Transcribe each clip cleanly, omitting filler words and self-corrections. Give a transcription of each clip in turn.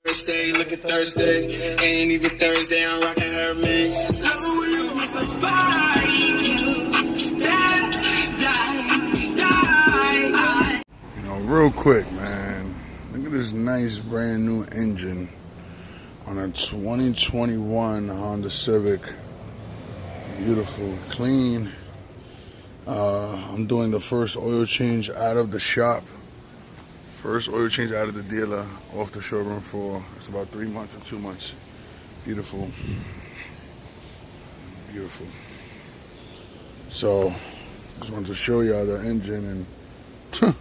Thursday, look at Thursday. Ain't even Thursday, I'm rocking her mix. You know, real quick, man. Look at this nice brand new engine on a 2021 Honda Civic. Beautiful, clean. I'm doing the first oil change out of the shop. First oil change out of the dealer, off the showroom for, it's about 3 months or 2 months. Beautiful. Beautiful. So, just wanted to show y'all the engine and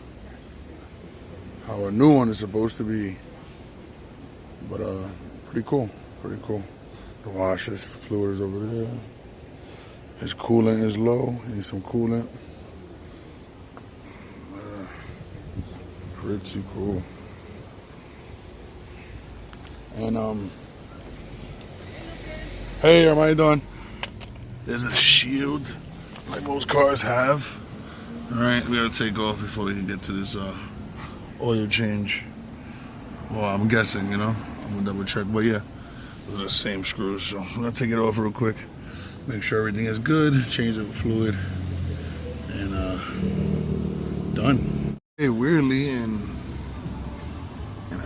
how a new one is supposed to be. But pretty cool, pretty cool. The washers, the fluid is over there. His coolant is low, he needs some coolant. Pretty cool. And hey, how you doing? There's a shield, like most cars have. All right, we gotta take off before we can get to this oil change. Well, I'm guessing, you know. I'm gonna double check, but yeah, those are the same screws. So I'm gonna take it off real quick, make sure everything is good, change the fluid, and done. Hey, weirdly, and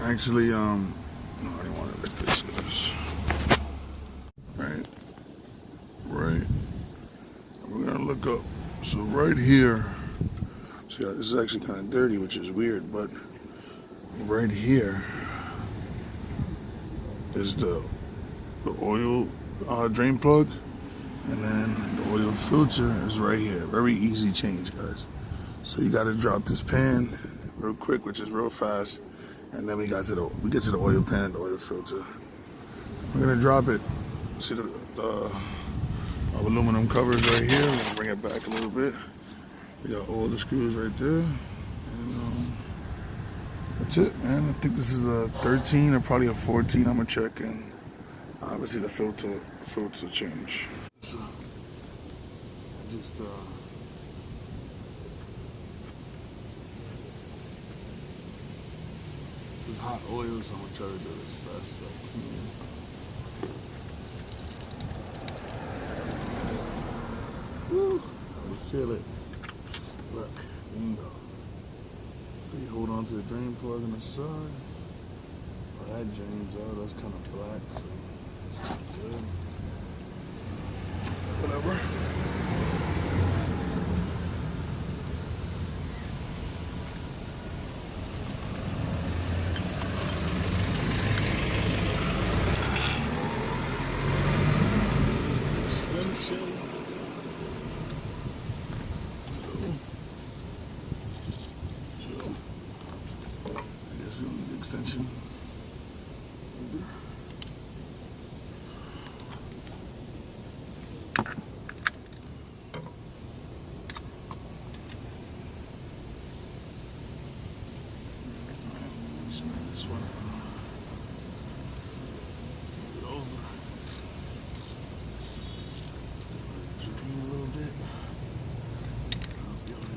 actually, no, I didn't want to let this. Right. We're gonna look up. So right here, see, this is actually kind of dirty, which is weird, but right here is the oil drain plug, and then the oil filter is right here. Very easy change, guys. So you got to drop this pan real quick, which is real fast, and then we get to the oil pan and the oil filter. We're gonna drop it. See the aluminum covers right here. We're gonna bring it back a little bit. We got all the screws right there, and that's it, man. I think this is a 13 or probably a 14. I'm gonna check, and obviously the filter change. So I just this is hot oil, so I'm gonna try to do it as fast as I can. Woo! I can feel it. Look, bingo. So you hold on to the drain plug on the side. Oh, that drains out. That's kind of black, so it's not good. Whatever. Extension. This one. Move it over. Drain a little bit. Don't be able to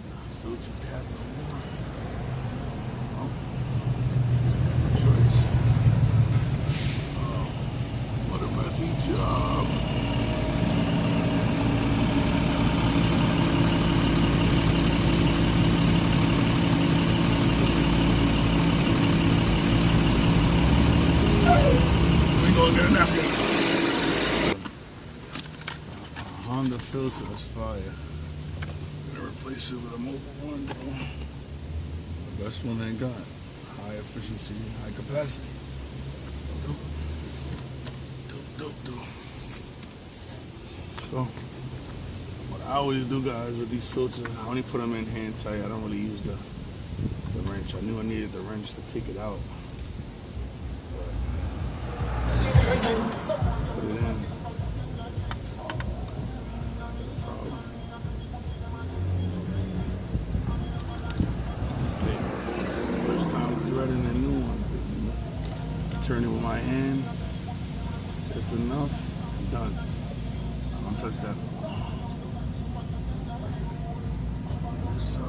filter cap no more. Oh. Choice. Oh, what a messy job. Let me go get a napkin. Honda filter is fire. I'm gonna replace it with a mobile one. The best one they got. High efficiency, high capacity. Dope. So, what I always do, guys, with these filters, I only put them in hand tight. I don't really use the wrench. I knew I needed the wrench to take it out. Put it in. In the new one, turn it with my hand, just enough, done. I don't touch that. So,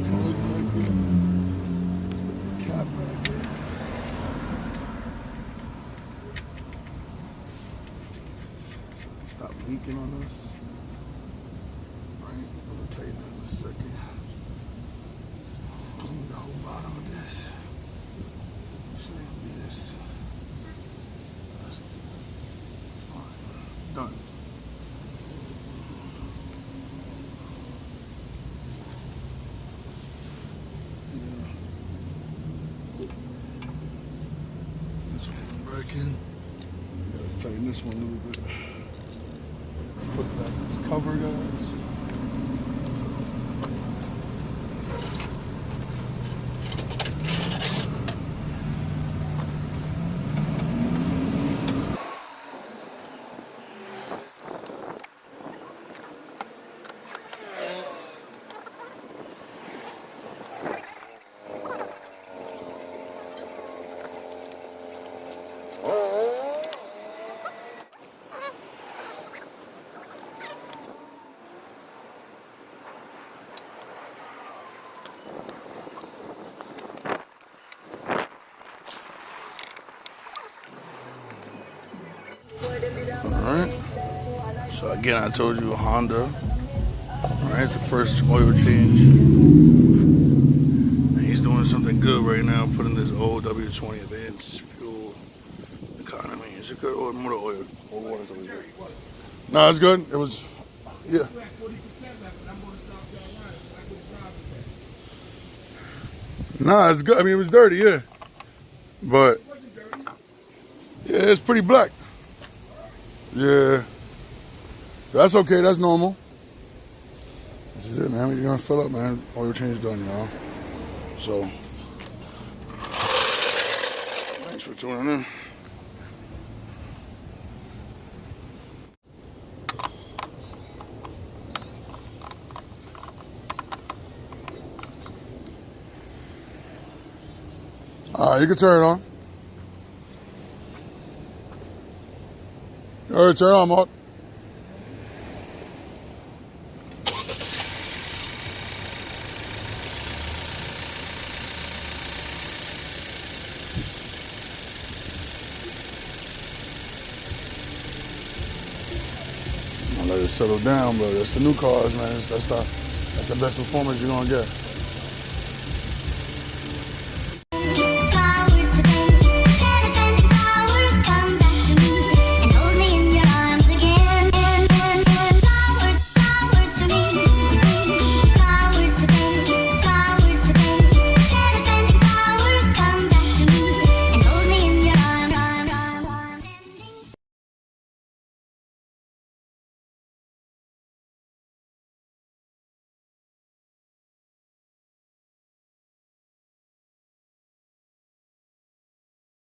put the cap back in. inking on this. Right, I'll tell you that in a second. Clean the whole bottom of this. Shouldn't be this. That's fine. Done. This one back in. Gotta tighten this one a little bit. Put back this cover, guys. Alright, so again, I told you Honda. Alright, it's the first oil change. And he's doing something good right now, putting this old W20 Advanced Fuel Economy. Is it good or motor oil? Or water's always good? No, it's good. It was, yeah. Nah, it's good. I mean, it was dirty, yeah. But, yeah, it's pretty black. Yeah, that's okay. That's normal. This is it, man. You're gonna fill up, man. Oil change done, y'all. So, thanks for tuning in. All right, you can turn it on. All right, turn it on, Mark. I'll let it settle down, but that's the new cars, man. That's the best performance you're gonna get.